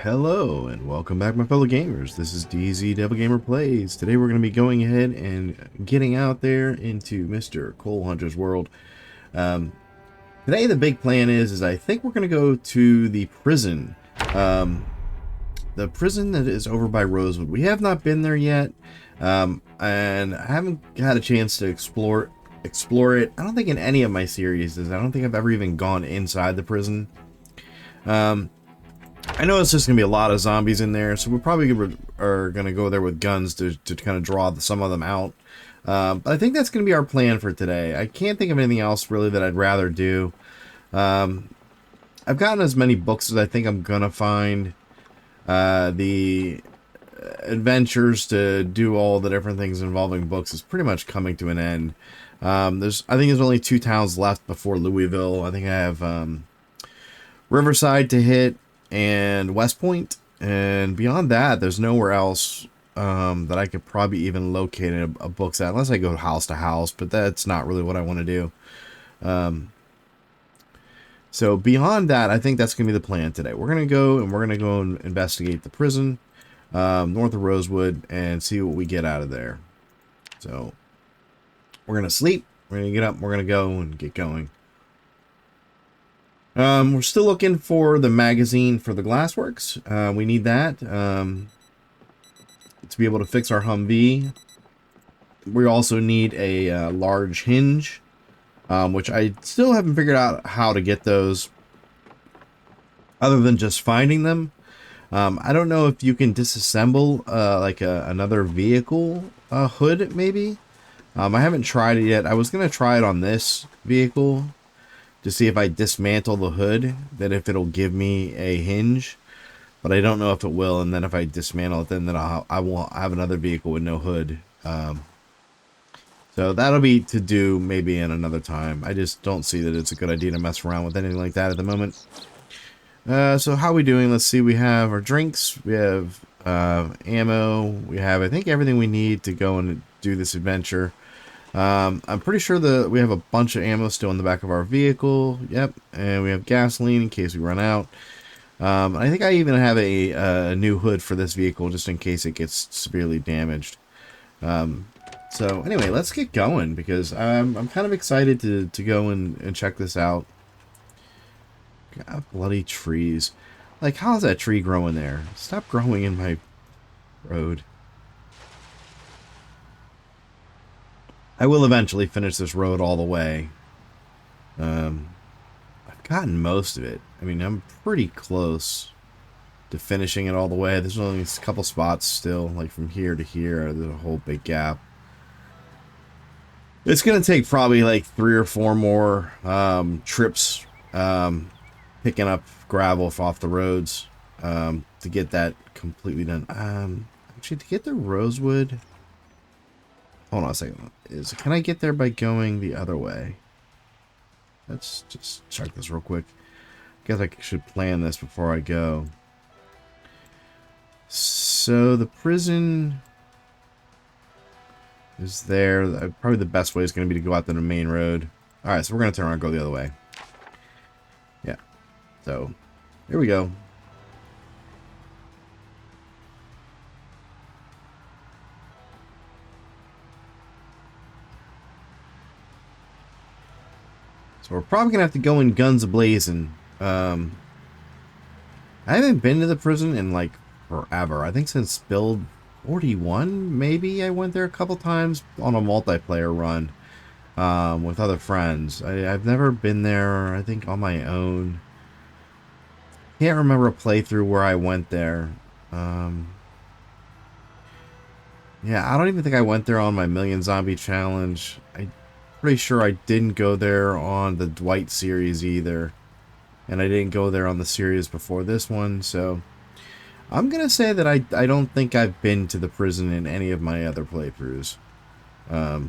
Hello and welcome back, my fellow gamers. This is DZ Devil Gamer Plays. Today we're going to be going ahead and getting out there into Mr. Cole Hunter's world. Today the big plan is I think we're going to go to the prison. The prison that is over by Rosewood. We have not been there yet, and I haven't had a chance to explore it. I don't think in any of my series. I don't think I've ever even gone inside the prison. I know it's just going to be a lot of zombies in there, so we're probably are going to go there with guns to kind of draw some of them out. But I think that's going to be our plan for today. I can't think of anything else really that I'd rather do. I've gotten as many books as I think I'm going to find. The adventures to do all the different things involving books is pretty much coming to an end. I think there's only 2 towns left before Louisville. I think I have Riverside to hit and West Point, and beyond that there's nowhere else that I could probably even locate a books at, unless I go house to house, but that's not really what I want to do. So beyond that, I think that's gonna be the plan today. We're gonna go and investigate the prison north of Rosewood and see what we get out of there. So we're gonna sleep, we're gonna get up, we're gonna go and get going. We're still looking for the magazine for the glassworks. We need that to be able to fix our Humvee. We also need a large hinge, which I still haven't figured out how to get those other than just finding them. I don't know if you can disassemble like another vehicle hood, maybe. I haven't tried it yet. I was going to try it on this vehicle to see if I dismantle the hood, that if it'll give me a hinge, but I don't know if it will. And then if I dismantle it, then I will have another vehicle with no hood. So that'll be to do maybe in another time. I just don't see that it's a good idea to mess around with anything like that at the moment. So how are we doing? Let's see. We have our drinks. We have ammo. We have, I think, everything we need to go and do this adventure. I'm pretty sure that we have a bunch of ammo still in the back of our vehicle. Yep. And we have gasoline in case we run out. I think I even have a new hood for this vehicle just in case it gets severely damaged. So anyway, let's get going because I'm kind of excited to go and check this out. God, bloody trees. Like, how's that tree growing there? Stop growing in my road. I will eventually finish this road all the way. I've gotten most of it. I mean, I'm pretty close to finishing it all the way. There's only a couple spots still, like from here to here. There's a whole big gap. It's going to take probably like 3 or 4 more trips picking up gravel off the roads to get that completely done. Actually, to get to Rosewood... Hold on a second. Can I get there by going the other way? Let's just check this real quick. Guess I should plan this before I go. So the prison is there. Probably the best way is going to be to go out to the main road. Alright, so we're going to turn around and go the other way. Yeah. So, here we go. So we're probably going to have to go in guns a-blazing. I haven't been to the prison in like forever. I think since build 41, maybe I went there a couple times on a multiplayer run with other friends. I've never been there, I think, on my own. Can't remember a playthrough where I went there. Yeah, I don't even think I went there on my Million Zombie Challenge. I'm pretty sure I didn't go there on the Dwight series either. And I didn't go there on the series before this one, so... I'm going to say that I don't think I've been to the prison in any of my other playthroughs.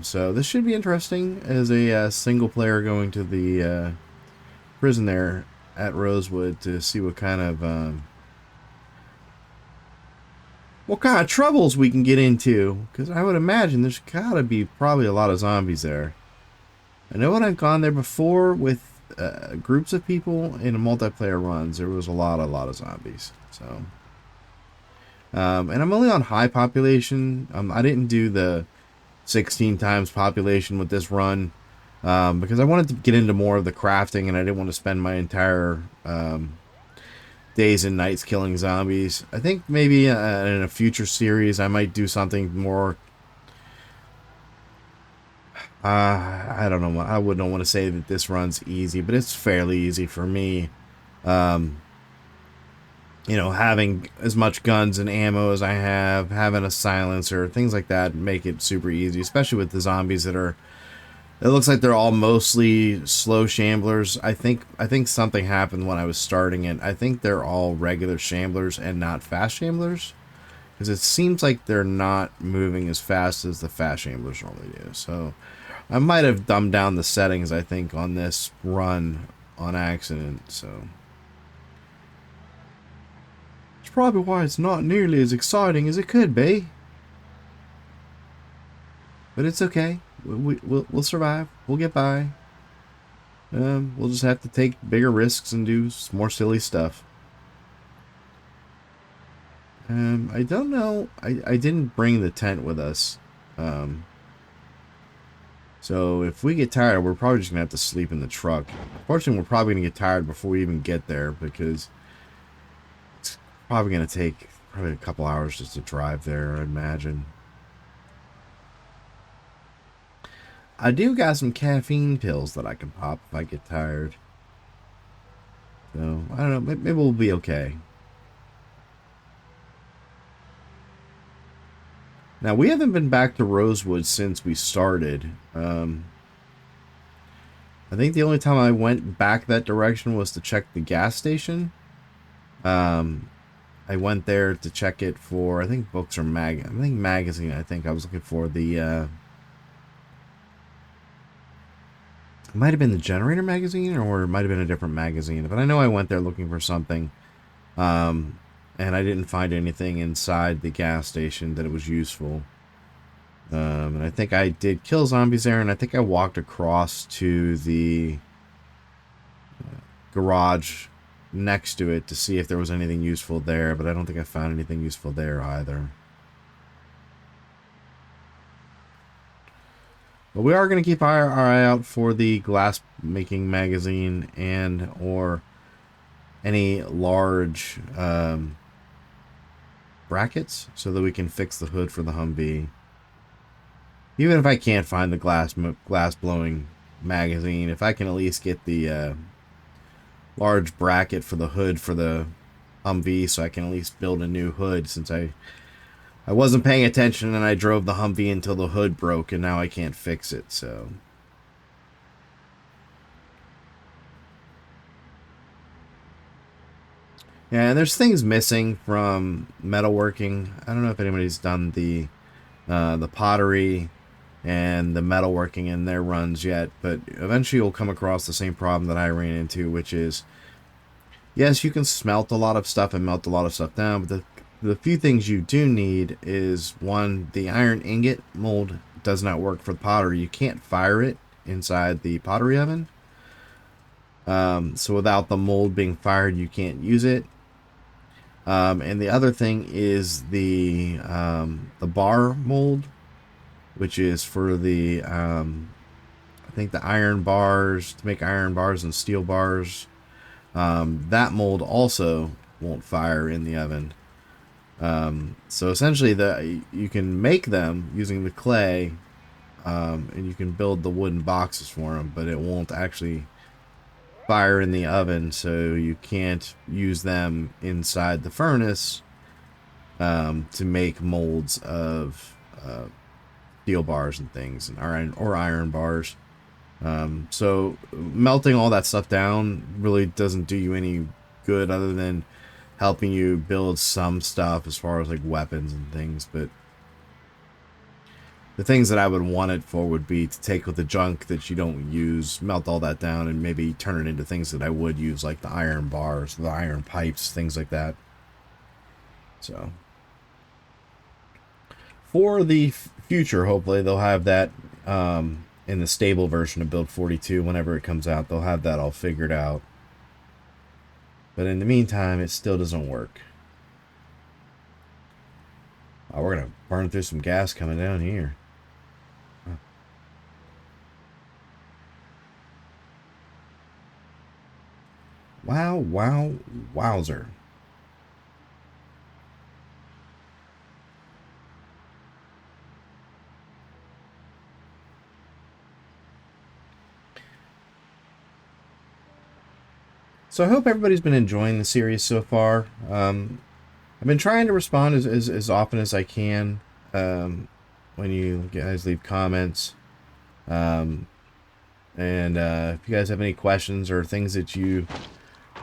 So this should be interesting as a single player going to the prison there at Rosewood to see what kind of troubles we can get into. Because I would imagine there's got to be probably a lot of zombies there. I know when I've gone there before with groups of people in multiplayer runs, there was a lot of zombies. So And I'm only on high population. I didn't do the 16 times population with this run because I wanted to get into more of the crafting, and I didn't want to spend my entire days and nights killing zombies. I think maybe in a future series I might do something more. I don't know. I wouldn't want to say that this run's easy, but it's fairly easy for me. Um, you know, having as much guns and ammo as I have, having a silencer, things like that make it super easy, especially with the zombies that are. It looks like they're all mostly slow shamblers. I think something happened when I was starting it. I think they're all regular shamblers and not fast shamblers, because it seems like they're not moving as fast as the fast shamblers normally do. So I might have dumbed down the settings, I think, on this run on accident. So it's probably why it's not nearly as exciting as it could be. But it's okay. We'll survive. We'll get by. We'll just have to take bigger risks and do more silly stuff. I don't know. I didn't bring the tent with us. So if we get tired, we're probably just going to have to sleep in the truck. Unfortunately, we're probably going to get tired before we even get there, because it's probably going to take probably a couple hours just to drive there, I imagine. I do got some caffeine pills that I can pop if I get tired. So, I don't know. Maybe we'll be okay. Now, we haven't been back to Rosewood since we started. I think the only time I went back that direction was to check the gas station. I went there to check it for, I think, books or magazine. I think I was looking for the, it might have been the Generator magazine, or it might have been a different magazine. But I know I went there looking for something. And I didn't find anything inside the gas station that it was useful. And I think I did kill zombies there, and I think I walked across to the garage next to it to see if there was anything useful there, but I don't think I found anything useful there either. But we are going to keep our eye out for the glass making magazine and or any large brackets so that we can fix the hood for the Humvee. Even if I can't find the glass blowing magazine, if I can at least get the large bracket for the hood for the Humvee, so I can at least build a new hood, since I wasn't paying attention and I drove the Humvee until the hood broke, and now I can't fix it. So yeah, and there's things missing from metalworking. I don't know if anybody's done the pottery and the metalworking in their runs yet, but eventually you'll come across the same problem that I ran into, which is, yes, you can smelt a lot of stuff and melt a lot of stuff down, but the few things you do need is, one, the iron ingot mold does not work for the pottery. You can't fire it inside the pottery oven. So without the mold being fired, you can't use it. And the other thing is the bar mold, which is for the I think the iron bars, to make iron bars and steel bars. That mold also won't fire in the oven. So essentially, you can make them using the clay, and you can build the wooden boxes for them, but it won't actually fire in the oven, so you can't use them inside the furnace to make molds of steel bars and things, and iron bars. So melting all that stuff down really doesn't do you any good, other than helping you build some stuff as far as like weapons and things. But the things that I would want it for would be to take with the junk that you don't use, melt all that down, and maybe turn it into things that I would use, like the iron bars, the iron pipes, things like that. So for the future, hopefully they'll have that in the stable version of Build 42 whenever it comes out. They'll have that all figured out. But in the meantime, it still doesn't work. Oh, we're gonna burn through some gas coming down here. Huh. Wow, wow, wowzer. So I hope everybody's been enjoying the series so far. I've been trying to respond as often as I can when you guys leave comments. Um, and if you guys have any questions or things that you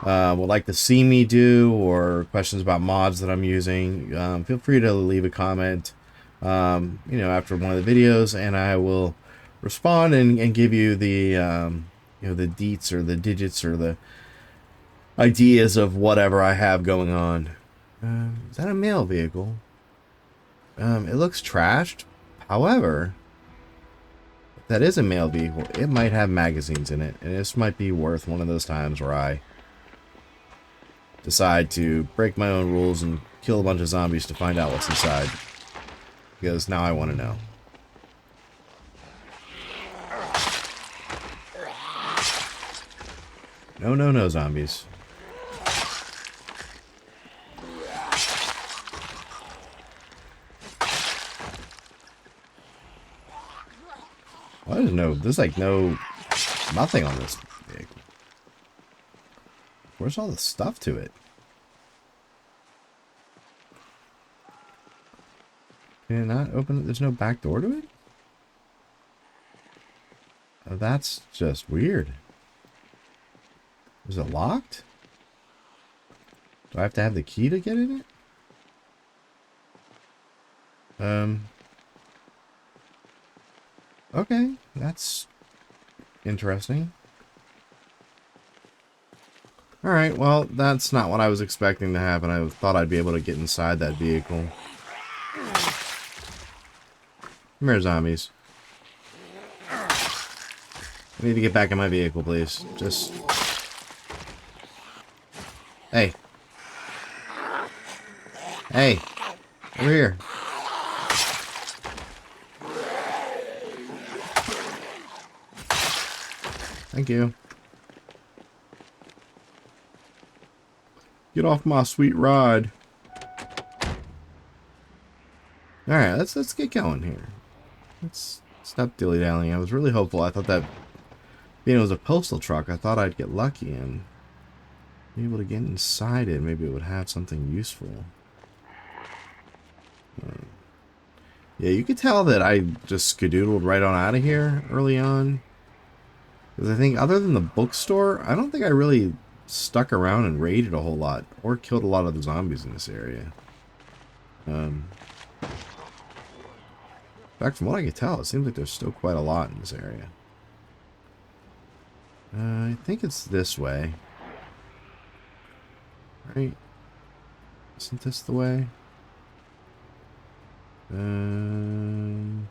would like to see me do, or questions about mods that I'm using, feel free to leave a comment, after one of the videos, and I will respond and give you the, the deets or the digits or the ideas of whatever I have going on. Is that a mail vehicle? It looks trashed. However, if that is a mail vehicle, it might have magazines in it, and this might be worth one of those times where I decide to break my own rules and kill a bunch of zombies to find out what's inside. Because now I want to know. No, no, no, zombies. Well, there's like nothing on this vehicle. Where's all the stuff to it? Can it not open it? There's no back door to it? Oh, that's just weird. Is it locked? Do I have to have the key to get in it? Okay, that's interesting. Alright, well, that's not what I was expecting to happen. I thought I'd be able to get inside that vehicle. Come here, zombies. I need to get back in my vehicle, please. Just... Hey. Hey. Over here. Thank you. Get off my sweet ride. Alright, let's get going here. Let's stop dilly-dallying. I was really hopeful. I thought that being it was a postal truck, I thought I'd get lucky and be able to get inside it. Maybe it would have something useful. Yeah, you could tell that I just skedoodled right on out of here early on. Because I think other than the bookstore, I don't think I really stuck around and raided a whole lot. Or killed a lot of the zombies in this area. In fact, from what I can tell, it seems like there's still quite a lot in this area. I think it's this way. Right? Isn't this the way? Come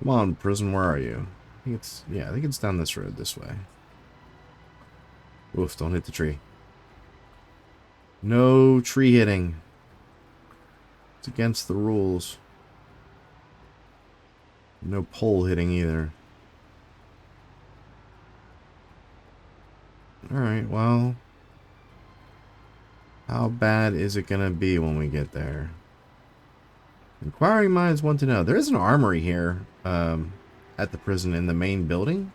on, prison, where are you? I think it's down this road this way. Oof, don't hit the tree. No tree hitting. It's against the rules. No pole hitting either. Alright, well... how bad is it gonna be when we get there? Inquiring minds want to know. There is an armory here at the prison in the main building.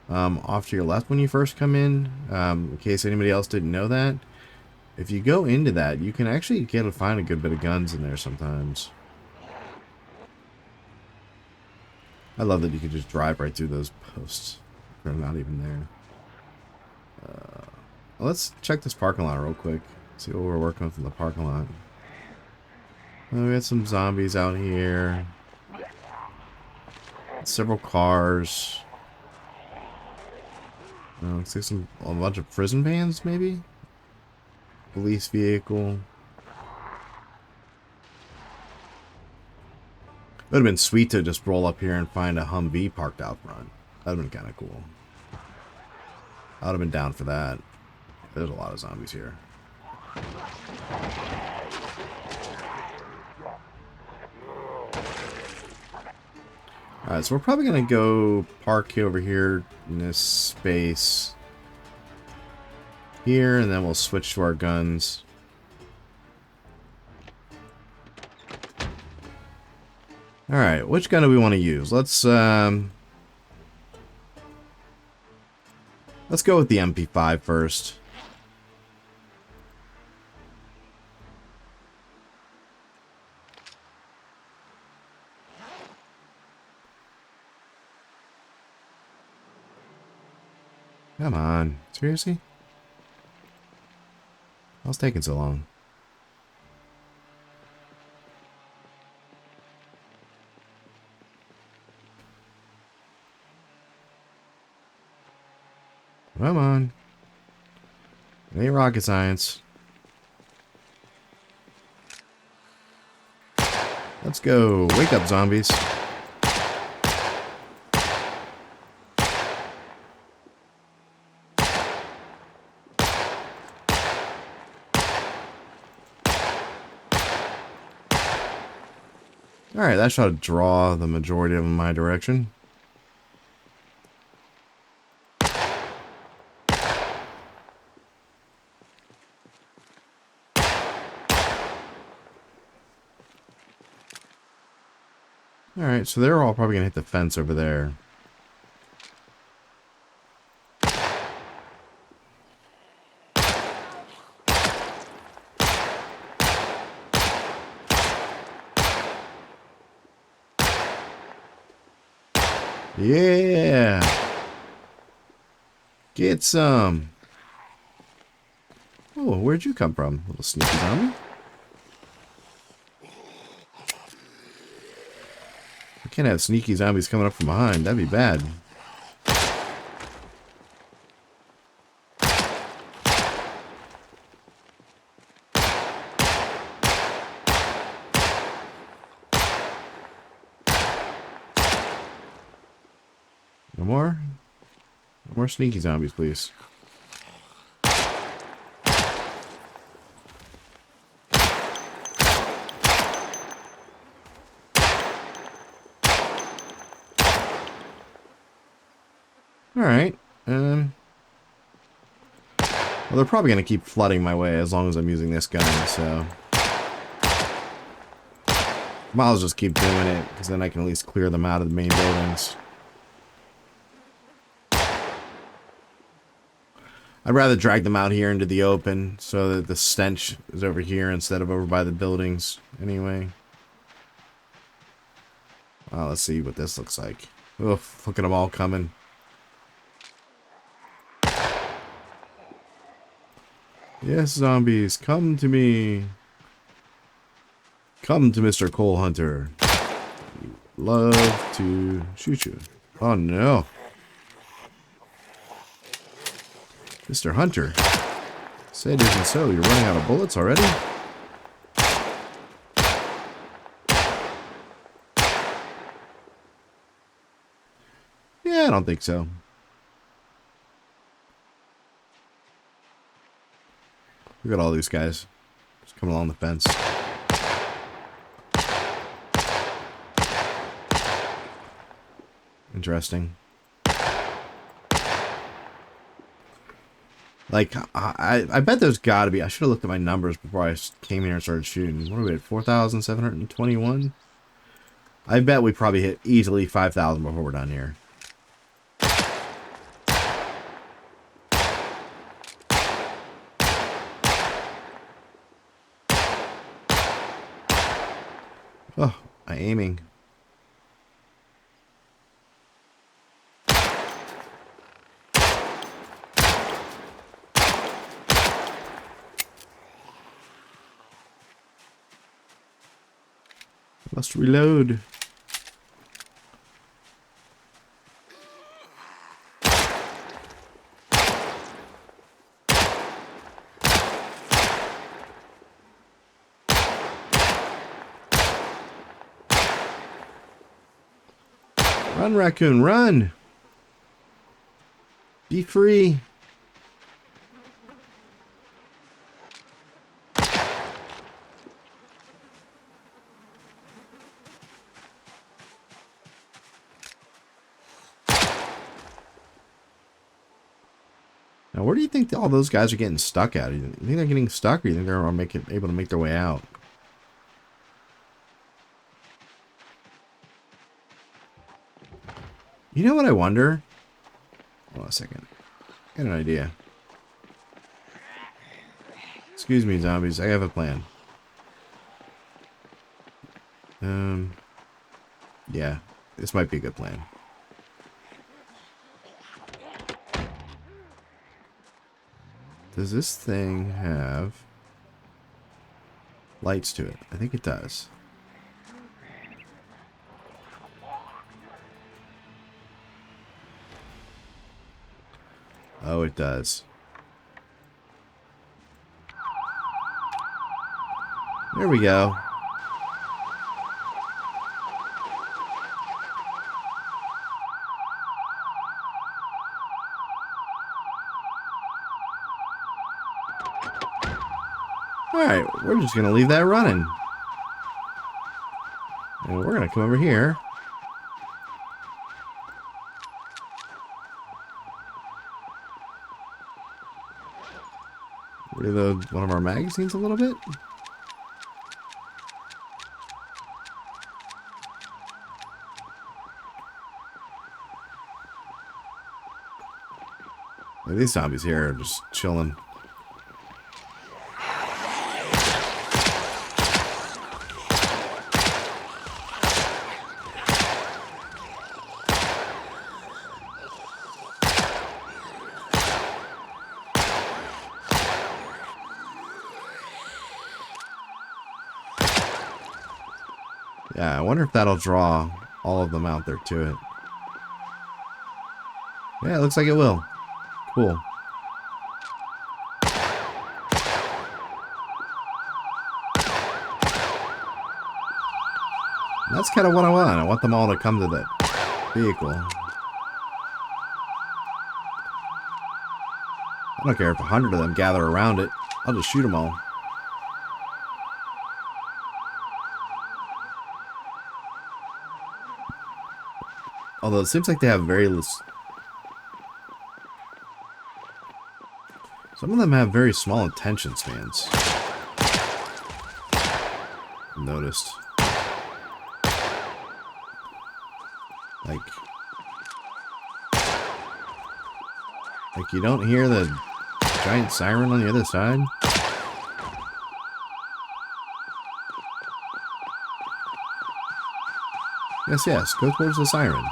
Off to your left when you first come in case anybody else didn't know that. If you go into that, you can actually find a good bit of guns in there sometimes. I love that you can just drive right through those posts. They're not even there. Let's check this parking lot real quick. See what we're working with in the parking lot. We got some zombies out here. Several cars. Looks like a bunch of prison vans, maybe? Police vehicle. It would have been sweet to just roll up here and find a Humvee parked out front. That would have been kind of cool. I would have been down for that. There's a lot of zombies here. Alright, so we're probably going to go park over here in this space here, and then we'll switch to our guns. Alright, which gun do we want to use? Let's go with the MP5 first. Come on. Seriously? What's taking so long? Come on. It ain't rocket science. Let's go. Wake up, zombies. Alright, that should draw the majority of them in my direction. Alright, so they're all probably going to hit the fence over there. Yeah! Get some! Oh, where'd you come from, little sneaky zombie? I can't have sneaky zombies coming up from behind. That'd be bad. No more? No more sneaky zombies, please. Alright. Well, they're probably going to keep flooding my way as long as I'm using this gun, so... Might as well just keep doing it, because then I can at least clear them out of the main buildings. I'd rather drag them out here into the open, so that the stench is over here instead of over by the buildings, anyway. Well, let's see what this looks like. Oof, look at them all coming. Yes, zombies, come to me. Come to Mr. Coal Hunter. He'd love to shoot you. Oh no. Mr. Hunter. Say it isn't so. You're running out of bullets already? Yeah, I don't think so. Look at all these guys. Just coming along the fence. Interesting. Like, I bet there's got to be... I should have looked at my numbers before I came here and started shooting. What are we at? 4,721? I bet we probably hit easily 5,000 before we're done here. Oh, my aiming. Must reload. Run, raccoon, run! Be free! Now, where do you think all those guys are getting stuck at? You think they're getting stuck, or you think they're able to make their way out? You know what I wonder? Hold on a second. I got an idea. Excuse me, zombies. I have a plan. Yeah. This might be a good plan. Does this thing have lights to it? I think it does. Oh, it does. There we go. Alright, we're just going to leave that running. And we're going to come over here. Reload one of our magazines a little bit. These zombies here are just chilling. Yeah, I wonder if that'll draw all of them out there to it. Yeah, it looks like it will. Cool. That's kind of what I want. I want them all to come to that vehicle. I don't care if 100 of them gather around it. I'll just shoot them all. Although it seems like they have very some of them have very small attention spans. I've noticed. Like you don't hear the giant siren on the other side? Yes, go towards the siren.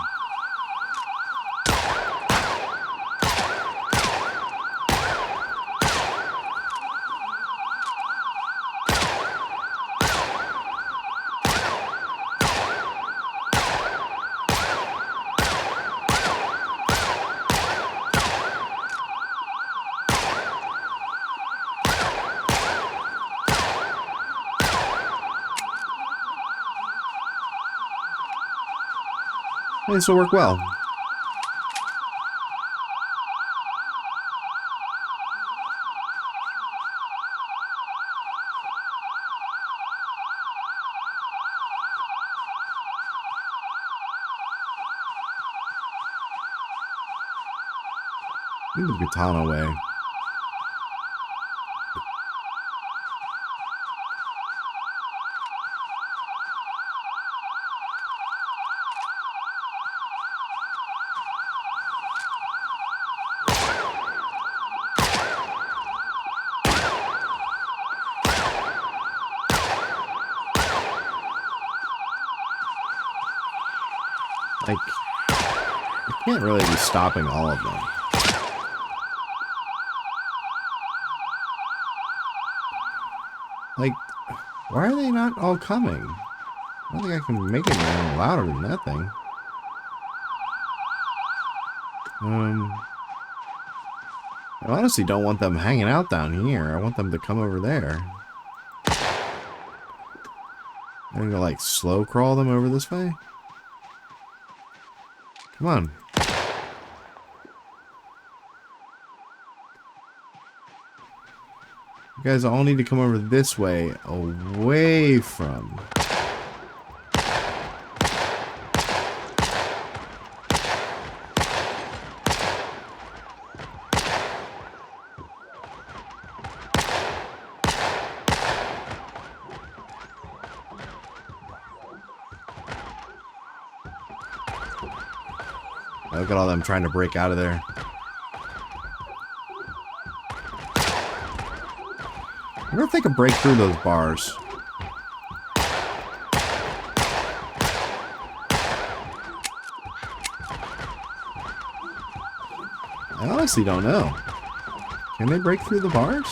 This will work well. Leave the katana away. Like, I can't really be stopping all of them. Like, why are they not all coming? I don't think I can make it any louder than that thing. I honestly don't want them hanging out down here. I want them to come over there. I'm gonna like slow crawl them over this way. Come on. You guys all need to come over this way, away from. Look at all them trying to break out of there. I wonder if they can break through those bars. I honestly don't know. Can they break through the bars?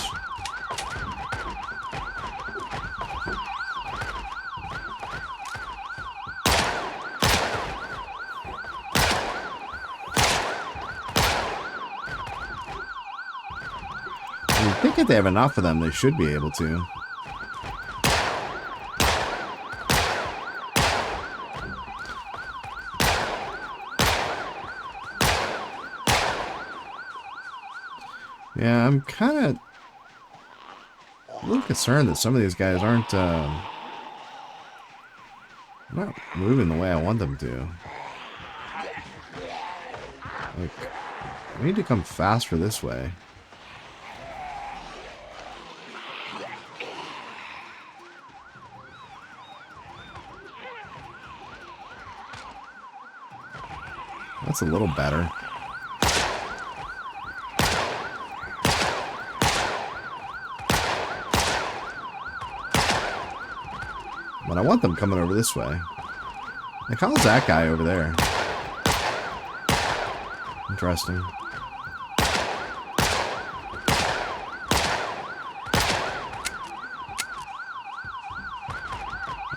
I think if they have enough of them, they should be able to. Yeah, I'm kind of a little concerned that some of these guys aren't not moving the way I want them to. Like, I need to come faster this way. That's a little better. But I want them coming over this way. Like, how's that guy over there? Interesting.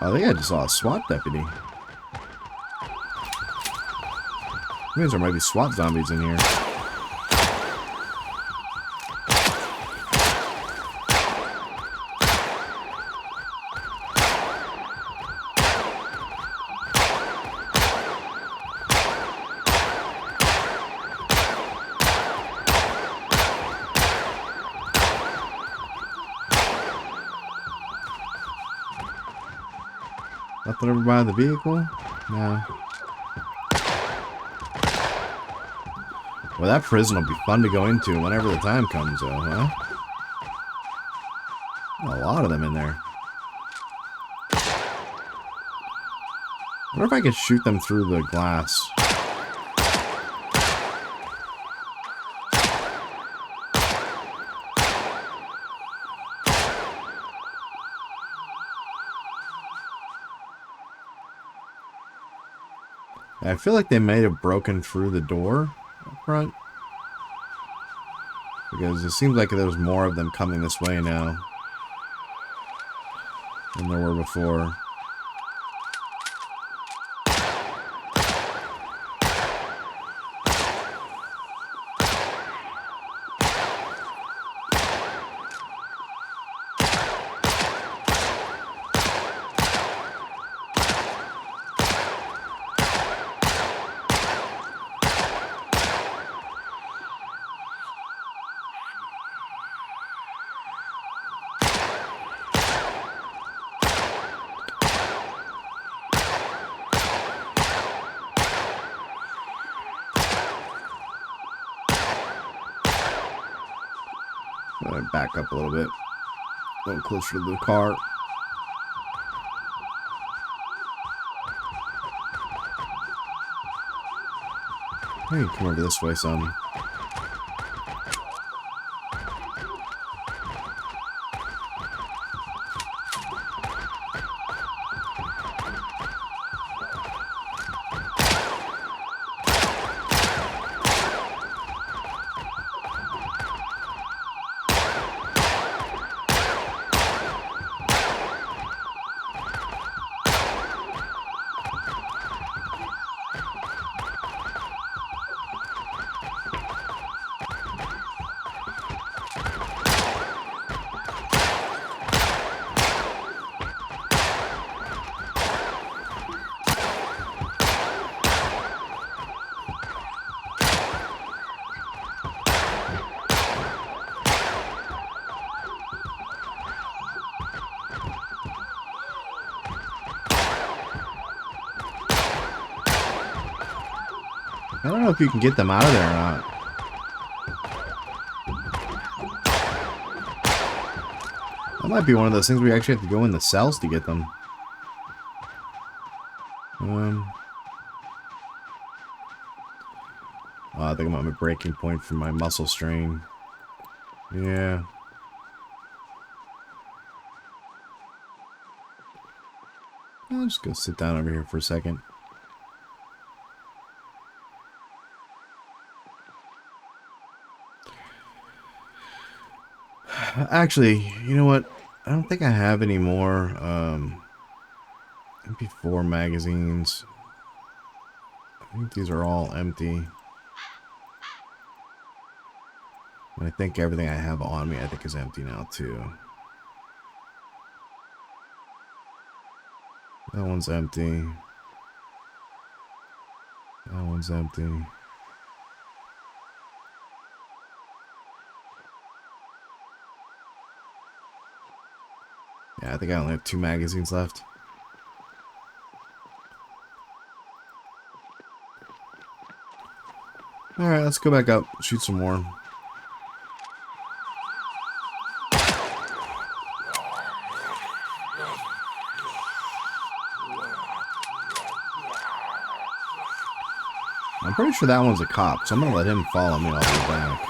Oh, I think I just saw a SWAT deputy. Means there might be SWAT zombies in here. Nothing over by the vehicle? No. Well, that prison will be fun to go into whenever the time comes, though, huh? A lot of them in there. I wonder if I could shoot them through the glass. I feel like they may have broken through the door up front. Because it seems like there's more of them coming this way now than there were before. Back up a little bit. A little closer to the car. Hey, come over this way some. I don't know if you can get them out of there or not. That might be one of those things where you actually have to go in the cells to get them. think I'm at my breaking point from my muscle strain. Yeah. I'll just go sit down over here for a second. Actually, you know what? I don't think I have any more MP4 magazines. I think these are all empty. And I think everything I have on me, I think, is empty now, too. That one's empty. That one's empty. Yeah, I think I only have 2 magazines left. Alright, let's go back up, shoot some more. I'm pretty sure that one's a cop, so I'm gonna let him follow me all the way back.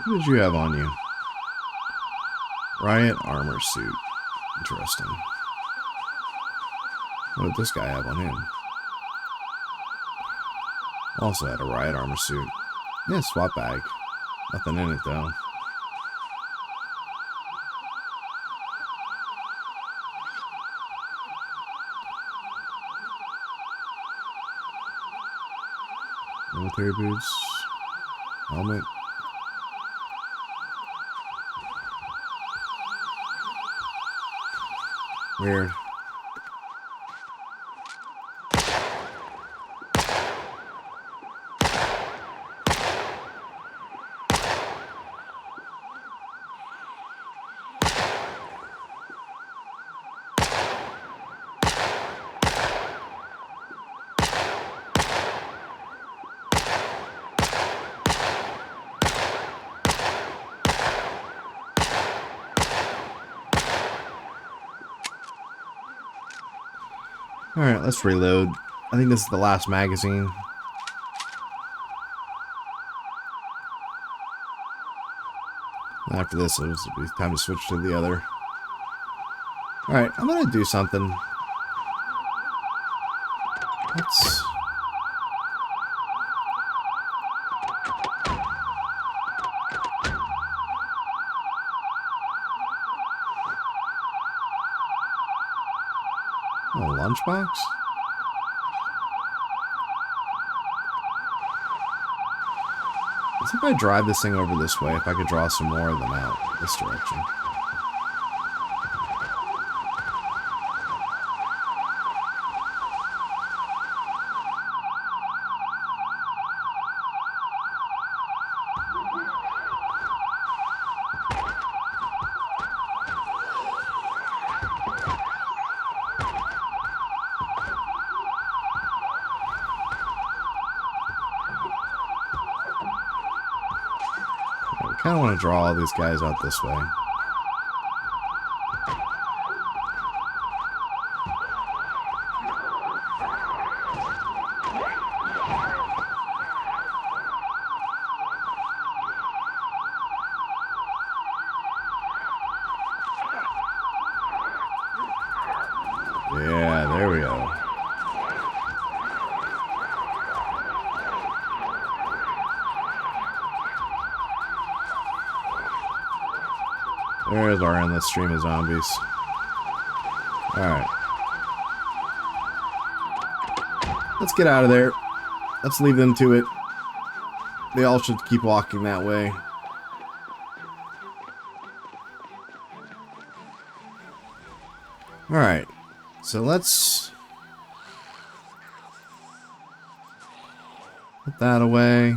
What did you have on you? Riot armor suit. Interesting. What did this guy have on him? Also had a riot armor suit. Yeah, swap bag. Nothing in it though. Military boots. Helmet. Weird. Alright, let's reload. I think this is the last magazine. After this, it'll be time to switch to the other. Alright, I'm gonna do something. Let's... Oh, lunchbox? Let's see if I drive this thing over this way, if I could draw some more of them out this direction. I kind of want to draw all these guys out this way. Yeah, there we go. There's our endless stream of zombies. Alright. Let's get out of there. Let's leave them to it. They all should keep walking that way. Alright. So let's put that away.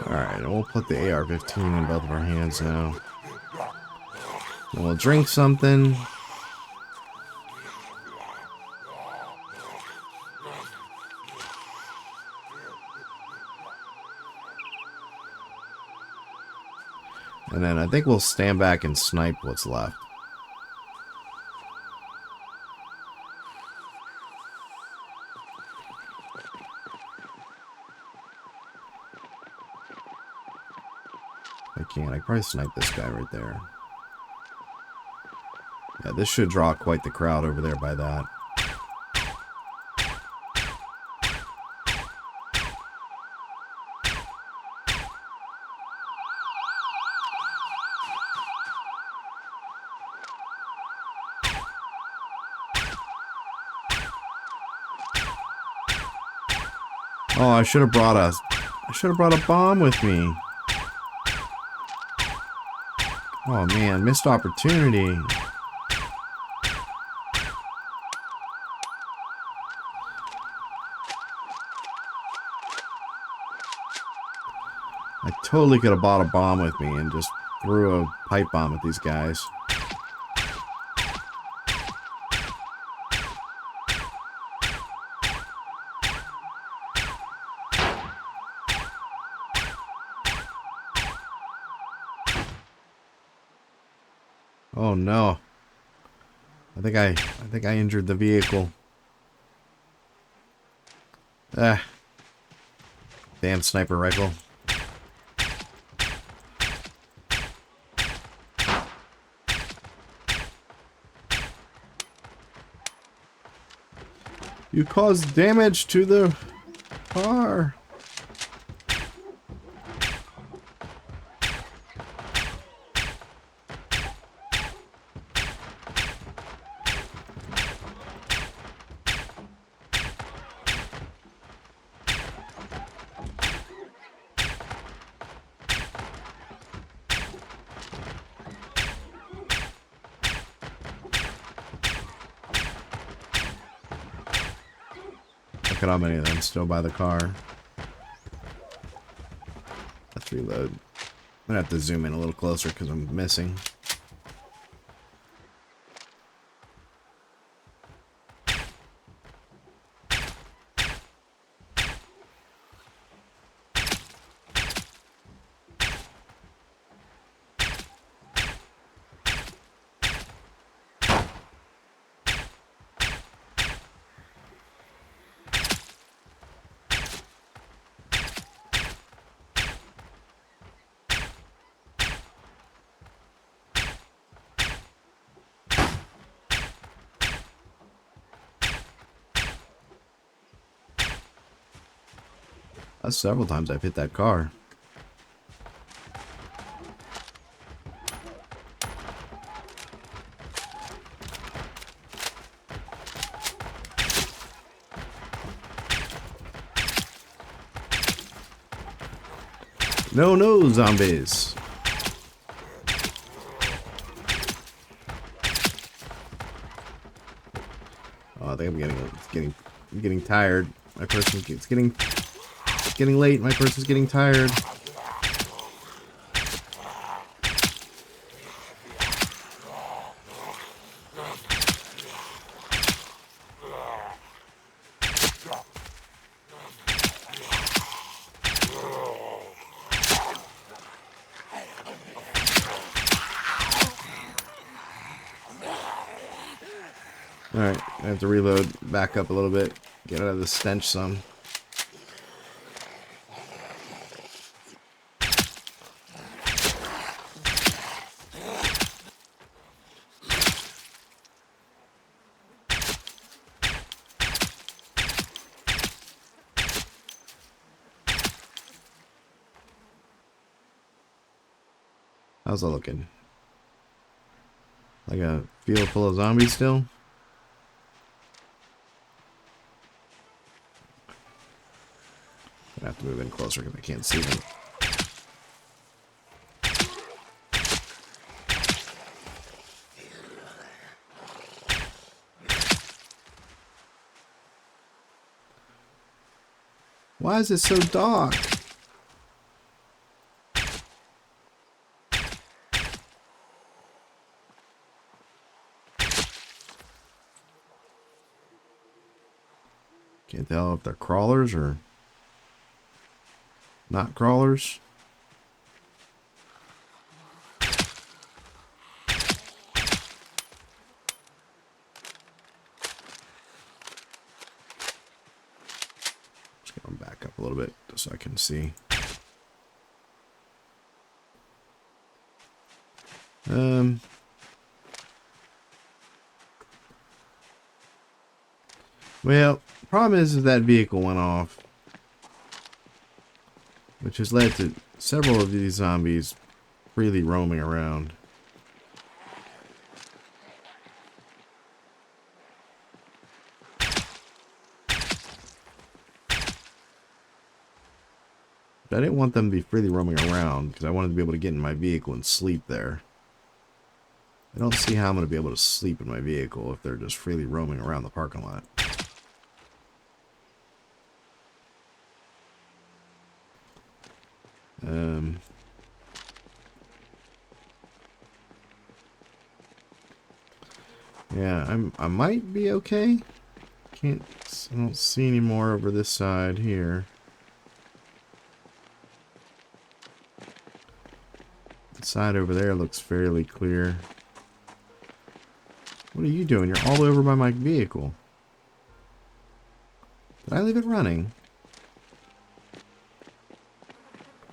Alright, and we'll put the AR-15 in both of our hands now. And we'll drink something. And then I think we'll stand back and snipe what's left. I can probably snipe this guy right there. Yeah, this should draw quite the crowd over there by that. Oh, I should have brought a bomb with me. Oh man, missed opportunity. I totally could have bought a bomb with me and just threw a pipe bomb at these guys. Oh no. I think I injured the vehicle. Ah. Damn sniper rifle. You caused damage to the car. Look at how many of them still by the car. Let's reload. I'm gonna have to zoom in a little closer because I'm missing. That's several times I've hit that car. No, zombies. Oh, I think I'm getting tired. My person it's getting late. My person's getting tired. Alright, I have to reload, back up a little bit, get out of the stench some. How's that looking? Like a field full of zombies still? I have to move in closer because I can't see them. Why is it so dark? Can't tell if they're crawlers or not crawlers. Just going back up a little bit so I can see. Well, the problem is that vehicle went off, which has led to several of these zombies freely roaming around. But I didn't want them to be freely roaming around because I wanted to be able to get in my vehicle and sleep there. I don't see how I'm going to be able to sleep in my vehicle if they're just freely roaming around the parking lot. Yeah, I might be okay. I don't see any more over this side here. The side over there looks fairly clear. What are you doing? You're all over by my vehicle. Did I leave it running?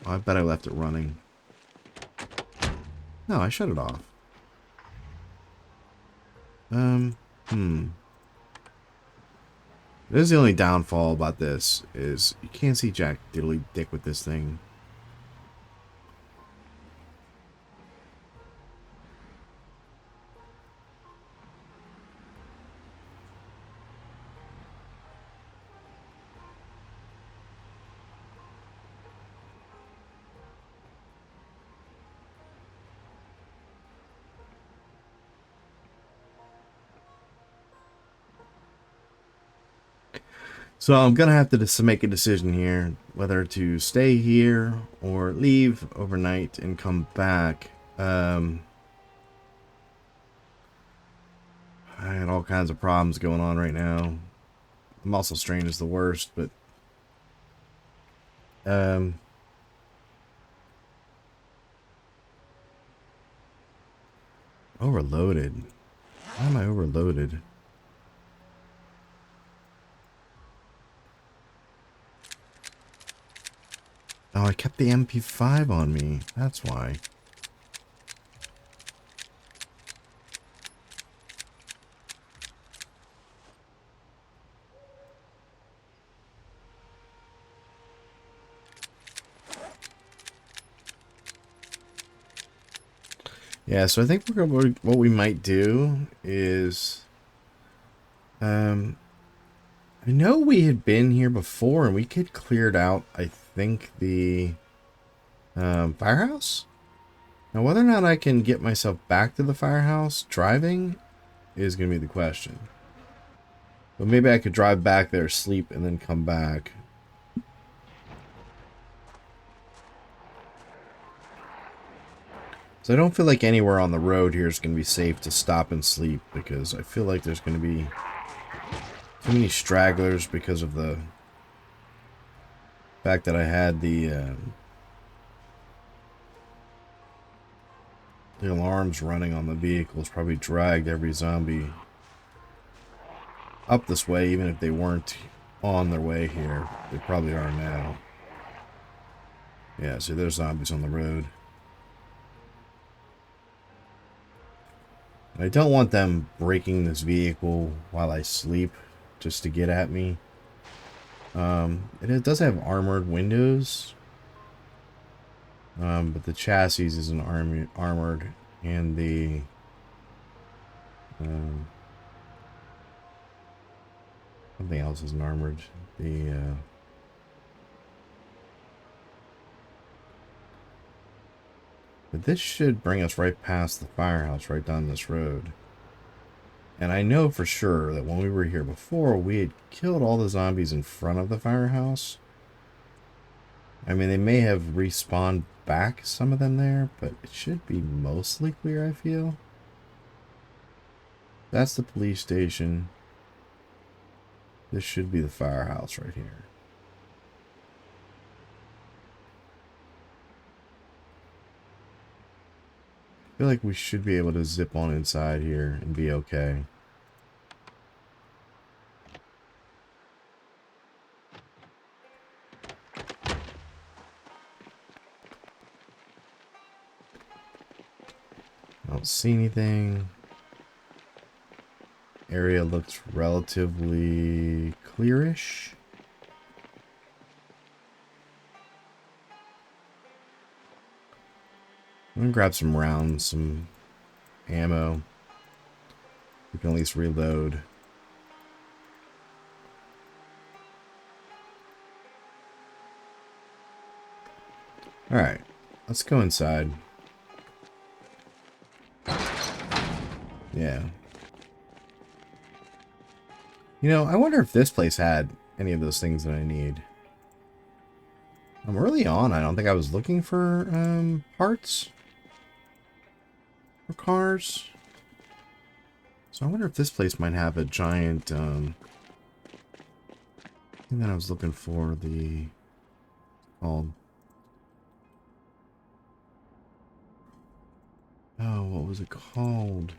Oh, I bet I left it running. No, I shut it off. This is the only downfall about this, is you can't see Jack diddly dick with this thing. So I'm going to have to just make a decision here, whether to stay here or leave overnight and come back. I had all kinds of problems going on right now. The muscle strain is the worst, but overloaded. Why am I overloaded? Oh, I kept the MP5 on me. That's why. Yeah, so I think what we might do is, I know we had been here before and we could cleared out, I think, the firehouse. Now, whether or not I can get myself back to the firehouse driving is going to be the question. But maybe I could drive back there, sleep, and then come back. So I don't feel like anywhere on the road here is going to be safe to stop and sleep, because I feel like there's going to be too many stragglers because of the fact that I had the alarms running on the vehicles. Probably dragged every zombie up this way, even if they weren't on their way here. They probably are now. Yeah, see, there's zombies on the road. I don't want them breaking this vehicle while I sleep just to get at me. It does have armored windows, but the chassis isn't armored, and the something else isn't armored. But this should bring us right past the firehouse, right down this road. And I know for sure that when we were here before, we had killed all the zombies in front of the firehouse. I mean, they may have respawned back, some of them there, but it should be mostly clear, I feel. That's the police station. This should be the firehouse right here. I feel like we should be able to zip on inside here and be okay. I don't see anything. Area looks relatively clearish. I'm gonna grab some rounds, some ammo. We can at least reload. Alright, let's go inside. Yeah. You know, I wonder if this place had any of those things that I need. Early on, I don't think I was looking for parts for cars. So I wonder if this place might have a giant thing that I was looking for. The called. Oh, what was it called?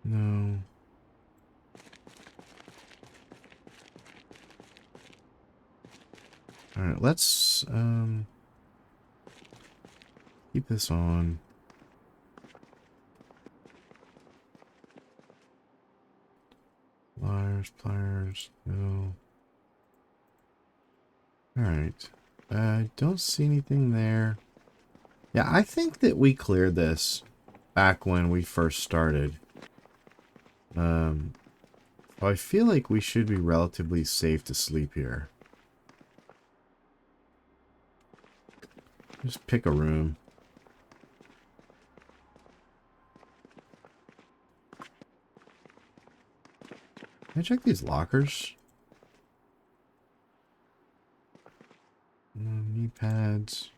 No. Alright, let's keep this on. Pliers, no. Alright. I don't see anything there. Yeah, I think that we cleared this back when we first started. I feel like we should be relatively safe to sleep here. Just pick a room. Can I check these lockers? Knee pads.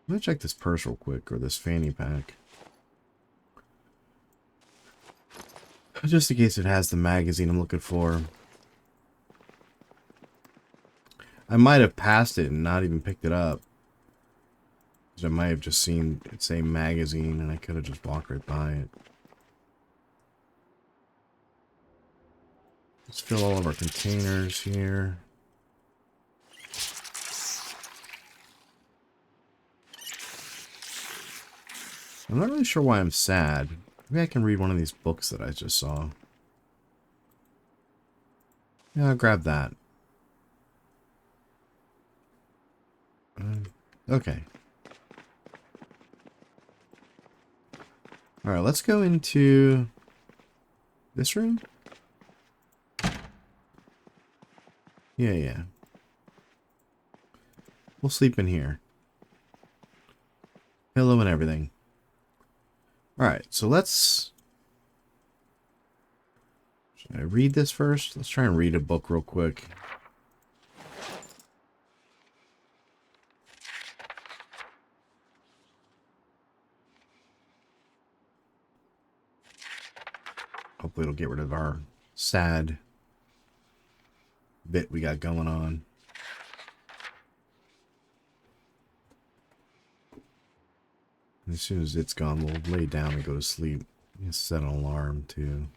I'm gonna check this purse real quick, or this fanny pack. Just in case it has the magazine I'm looking for. I might have passed it and not even picked it up. I might have just seen it say magazine and I could have just walked right by it. Let's fill all of our containers here. I'm not really sure why I'm sad. Maybe I can read one of these books that I just saw. Yeah, I'll grab that. Okay. Alright, let's go into this room. Yeah. We'll sleep in here. Pillow and everything. Alright, so let's... Should I read this first? Let's try and read a book real quick. Hopefully it'll get rid of our sad bit we got going on. As soon as it's gone, we'll lay down and go to sleep. Set an alarm too.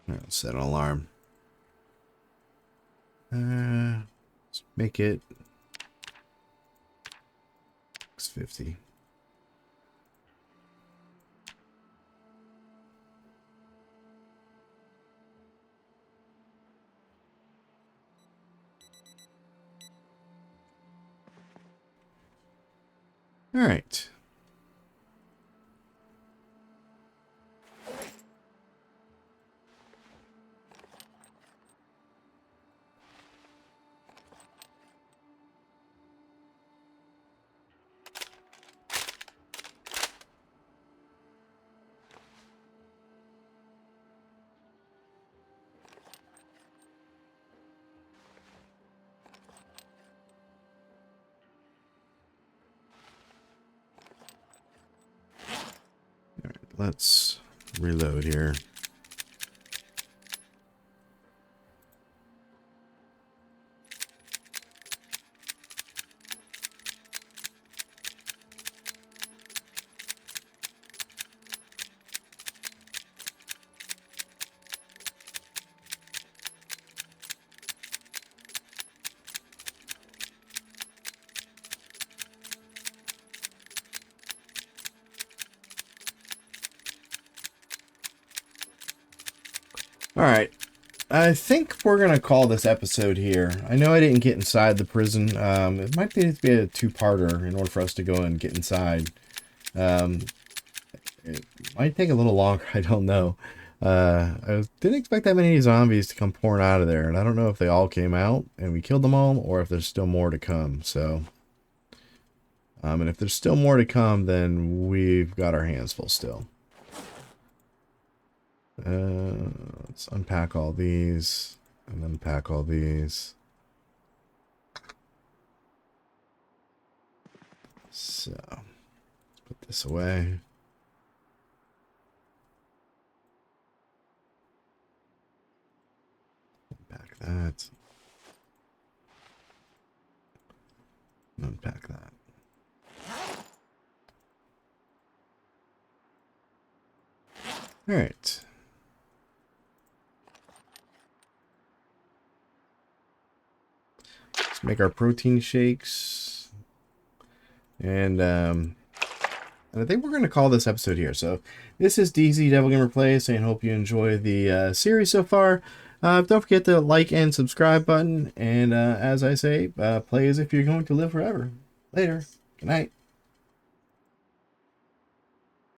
Alright, set an alarm. Let's make it 6:50. All right. let's reload here. Alright, I think we're going to call this episode here. I know I didn't get inside the prison. It might be a two-parter in order for us to go and get inside. It might take a little longer, I don't know. I didn't expect that many zombies to come pouring out of there, and I don't know if they all came out and we killed them all, or if there's still more to come, so... and if there's still more to come, then we've got our hands full still. Let's unpack all these and then pack all these. So, let's put this away. Unpack that. Unpack that. All right. Let's make our protein shakes. And I think we're going to call this episode here. So this is DZ Devil Gamer Plays, and I hope you enjoy the series so far. Don't forget the like and subscribe button. And as I say, play as if you're going to live forever. Later. Good night.